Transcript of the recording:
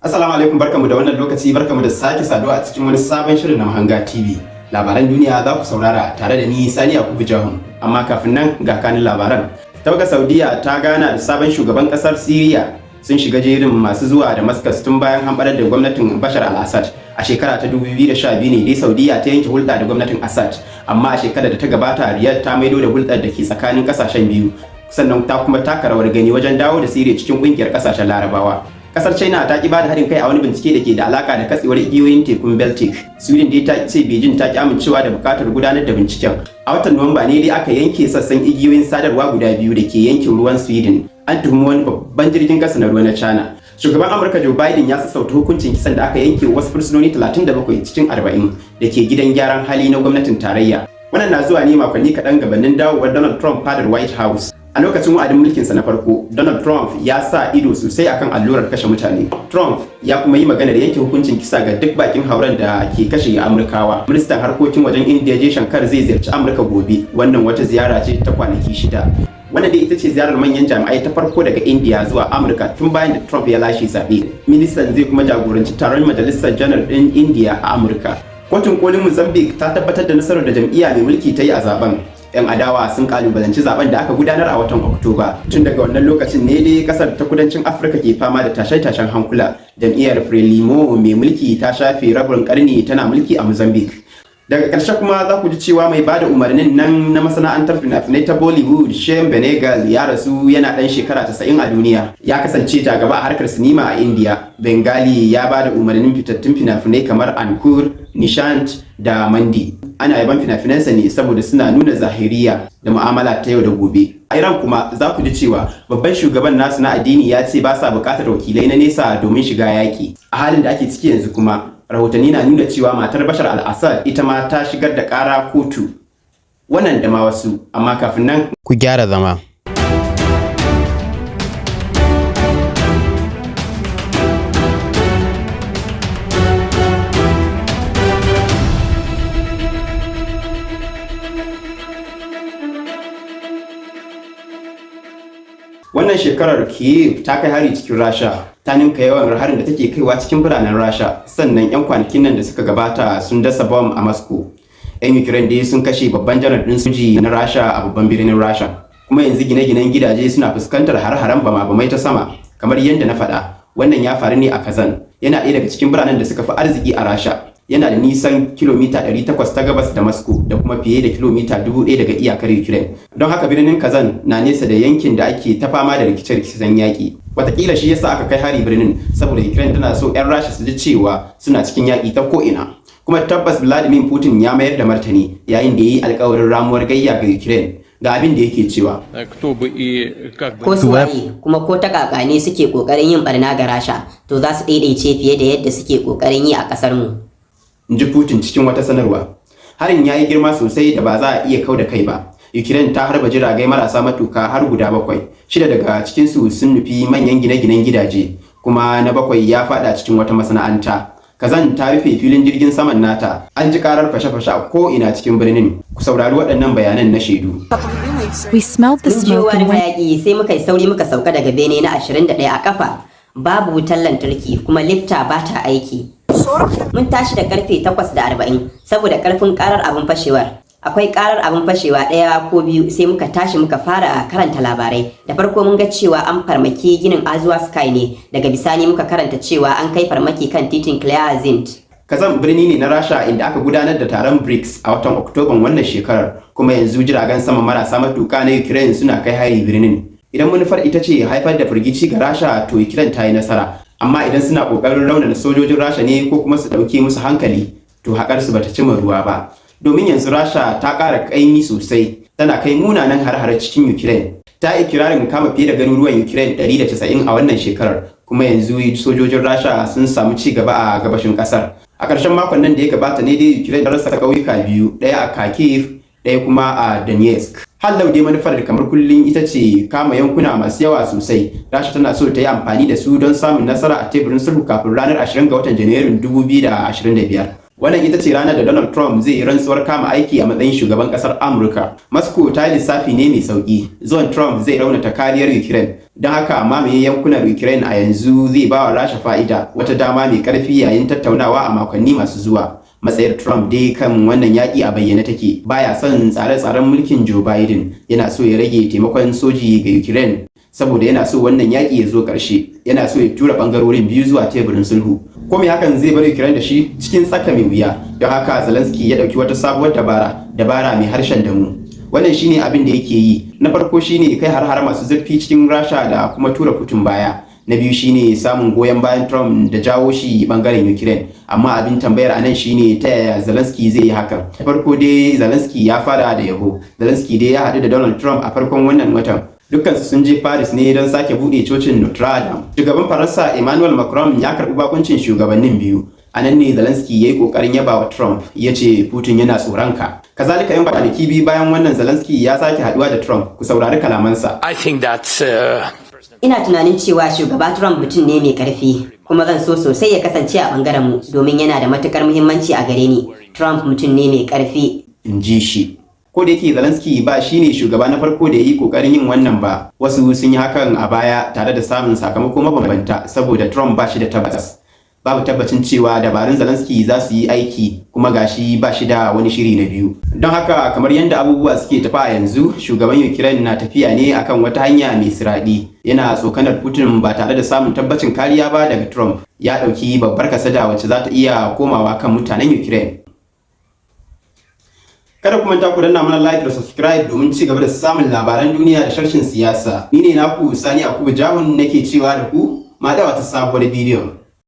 Assalamu alaikum, barkamu da wannan lokaci, barkamu da sake saduwa a cikin wani sabon shirin na Mahanga TV. Labaran duniya za ku saurara tare da ni Sani Yakubu Jahun. Amma kafin nan ga kanin labaran. Tawagar Saudiya ta gana da sabon shugaban kasar Syria, sun shiga jerin masu zuwa Damascus tun bayan hamɓarar da gwamnatin Bashar al-Assad. A shekara ta 2012 ne dai Saudiya ta yanke hulɗa da gwamnatin Assad, amma a shekarar da ta gabata Riyadh ta maido da hulɗar da ke tsakanin kasashen biyu. Sannan ta kuma taka rawar gani wajen dawo da Syria cikin ƙungiyar kasashen Larabawa. Kasar China ta ki bada haɗin kai a wani bincike da ke da alaka da katsewar igiyoyin tekun Baltic. Sweden dai ta ce Beijing ta ki amincewa da buƙatar gudanar da binciken. A watan Nuwamba ne dai aka yanke sassan igiyoyin sadarwa guda biyu da ke yankin ruwan Sweden. An tuhumi wani babban jirgin ƙasa na ruwa na China. Shugaban Amurka Joe Biden ya sassauta hukuncin kisan da aka yanke wasu fursunoni 37 cikin 40 da ke gidan gyaran hali na gwamnatin tarayya. Wannan na zuwa ne makonni kaɗan gabanin dawowar Donald Trump fadar White House. A lokacin wa'adin mulkinsa na farko, Donald Trump ya sa ido sosai akan allurar kashe mutane. Trump ya kuma yi maganar yanke hukuncin kisa ga duk bakin hauren da ke kashe Amurkawa. Ministan harkokin wajen India Jay Shankar zai ziyarci Amurka gobe. Wannan wata ziyara ce ta kwanaki 6. Wannan dai ita ce ziyarar manyan jami'ai ta farko daga India zuwa Amurka tun bayan da Trump ya lashe zaɓe. Ministan zai kuma jagoranci taron majalisar janar ɗin India a Amurka. Kotun kolin Mozambique ta tabbatar da nasarar da jam'iyya mai mulki ta yi a zaben. 'Yan adawa sun kalubalanci zaben da aka gudanar a watan Oktoba. Tun daga wannan lokacin ne dai kasar ta kudancin Afirka ke fama da tashe-tashen hankula. Jam'iyyar Frelimo mai mulki ta shafe rabin karni tana mulki a Mozambique. Daga ƙarshe kuma za ku ji cewa mai bada umarnin nan na masana'antar fina-finai ta Bollywood, Shyam Benegal, ya rasu yana ɗan shekara 90 a duniya. Ya kasance ta gaba a harkar sinima a India. Bengali ya bada umarnin fitattun fina-finai kamar Ankur, Nishant da Mandi. Ana yaban fina-finansa ne saboda suna nuna zahiriya da mu'amala ta yau da gobe. A Iran kuma za ku ji cewa babban shugaban nasu na addini ya ce ba sa buƙatar wakilai na nesa domin shiga yaƙi. A halin da ake ciki yanzu kuma, rahotanni na nuna cewa matar Bashar al-Assad ita ma ta shigar da ƙara kotu. Wannan da ma wasu, amma kafin nan ku gyara zama. Wannan shekarar Kyiv ta kai hari cikin Rasha, ta ninka yawan harin da take kaiwa cikin biranen Rasha. Sannan 'yan kwanakin nan da suka gabata sun dasa bom a Moscow. 'Yan Ukraine dai sun kashe babban janar ɗin soji na Rasha a babban birnin Rasha. Kuma yanzu gine-ginen gidaje suna fuskantar har-haren bama-bamai ta sama. Kamar yadda na faɗa, wannan ya faru ne a Kazan. Yana ɗaya daga cikin biranen da suka fi arziki a Rasha. Yana da nisan kilomita 800 ta gabas da Moscow da kuma fiye da kilomita 1000 daga iyakar Ukraine. Don haka birnin Kazan na nesa da yankin da ake ta fama da rikice-rikicen yaƙi. Wataƙila shi yasa aka kai hari birnin saboda Ukraine tana so 'yan Rasha su ji cewa suna cikin yaƙi ta ko'ina. Kuma tabbas Vladimir Putin ya mayar da martani yayin da ya yi alƙawarin ramuwar gayya ga Ukraine. Ga abin da yake cewa. Ko suwaye kuma ko ta kakane suke ƙoƙarin yin barna ga Rasha, to za su ɗaiɗaice fiye da yadda suke ƙoƙarin yi a ƙasar mu. In ji Putin cikin wata sanarwa. Harin ya yi girma sosai da ba za a iya kau da kai ba. Ukraine ta harba jiragai marasa matuka har guda 7. 6 daga cikinsu sun nufi manyan gine-ginen gidaje, kuma na 7 ya fada cikin wata masana'anta. Kazan ta rufe filin jirgin saman nata. An ji karar fashe-fashe a ko'ina cikin birnin. Ku saurari waɗannan bayanan na shaidu. We smelled the smoke and went. Hayaki sai muka yi sauri muka sauka daga bene na 21 a kafa. Babu wutar lantarki kuma lifta ba ta aiki. Mun tashi da karfe 8:40 saboda karfin karar abin fashewar. Akwai karar abin fashewa ɗaya ko biyu sai muka tashi muka fara karanta labarai. Da farko mun ga cewa an farmaki ginin Azua Sky ne, daga bisani muka karanta cewa an kai farmaki kan titin Klyarzint. Kazan birni ne na Rasha inda aka gudanar da taron BRICS a watan Oktoban wannan shekarar, kuma yanzu jiragen sama marasa matuka na Ukraine suna kai hari birnin. Idan manufar ita ce haifar da firgici ga Rasha, to Ukraine ta yi nasara. Amma idan suna kokarin raunana sojojin Rasha ne ko kuma su dauke musu hankali, to haƙar su bata cimma ruwa ba. Domin yanzu Rasha ta ƙara ƙaimi sosai, tana kai munanan har-hare cikin Ukraine. Ta yi kirarin kama fiye da garuruwan Ukraine 190 a wannan shekarar, kuma yanzu sojojin Rasha sun samu ci gaba a gabashin ƙasar. A ƙarshen makon nan da ya gabata ne dai Ukraine ta rasa ƙauyuka biyu, ɗaya a Kharkiv, ɗaya kuma a Donetsk. Hallau dai manufar kamar kullum ita ce kama yankuna masu yawa sosai. Rasha tana so ta yi amfani da su don samun nasara a teburin sulhu kafin ranar 20 ga watan Janairun 2025. Wannan ita ce ranar da Donald Trump zai yi rantsuwar kama aiki a matsayin shugaban kasar Amurka. Moscow ta yi lissafi ne mai sauki. Zuwan Trump zai raunata kariyar Ukraine, Don haka mamaye yankunan Ukraine a yanzu zai ba wa Rasha fa'ida, wata dama mai ƙarfi yayin tattaunawa a makonni masu zuwa. Matsayar Trump dai kan wannan yaƙi a bayyane take, baya son tsare-tsaren mulkin Joe Biden, yana so ya rage taimakon soji ga Ukraine saboda yana so wannan yaƙi ya zo ƙarshe, yana so ya tura ɓangarorin biyu zuwa teburin sulhu. Ko me hakan zai bar Ukraine da shi cikin tsaka mai wuya, don haka Zelensky ya ɗauki wata sabuwar dabara mai harshen damu. Wannan shine abin da yake yi. Na farko shine kai har masu zurfi cikin Rasha da kuma tura Putin baya. Na biyu shine samun goyon bayan Trump da jawo shi bangaren Ukraine. Amma abin tambayar anan shine ta yaya Zelensky zai yi hakan. Da farko dai Zelensky ya fara da yabo. Zelensky dai ya haɗu da Donald Trump a farkon wannan watan. Dukkansu sun je Paris ne don sake buɗe cocin Notre Dame. Shugaban Faransa Emmanuel Macron ya karɓi bakuncin shugabannin biyu. A nan ne Zelensky ya yi ƙoƙarin yaba wa Trump, ya ce Putin yana tsoronka. Kazalika yan kwanaki biyu bayan wannan Zelensky ya sake haɗuwa da Trump, ku saurari kalamansa. Ina tunanin cewa shugaba Trump mutum ne mai ƙarfi, kuma zan so sosai ya kasance a ɓangaren mu domin yana da matukar muhimmanci a gare ni. Trump mutum ne mai ƙarfi. In ji shi. Ko da yake Zelensky ba shi ne shugaba na farko da ya yi ƙoƙarin yin wannan ba, wasu sun yi hakan a baya tare da samun sakamako mabambanta saboda Trump ba shi da tabbas. Babu tabbacin cewa dabarun Zelensky za su yi aiki, kuma gashi ba shi da wani shiri na biyu. Don haka kamar yadda abubuwa suke tafi a yanzu, shugaban Ukraine na tafiya ne akan wata hanya mai siraɗi. Yana tsokanar Putin ba tare da samun tabbacin kariya ba daga Trump. Ya ɗauki babbar kasada wacce za ta iya komawa kan mutanen Ukraine. Kada ku manta ku danna mana like da subscribe domin ci gaba da samun labaran duniya da sharhin siyasa. Ni ne naku Sani Yakubu Jahun nake cewa da ku ma da wata sabuwar bidiyon.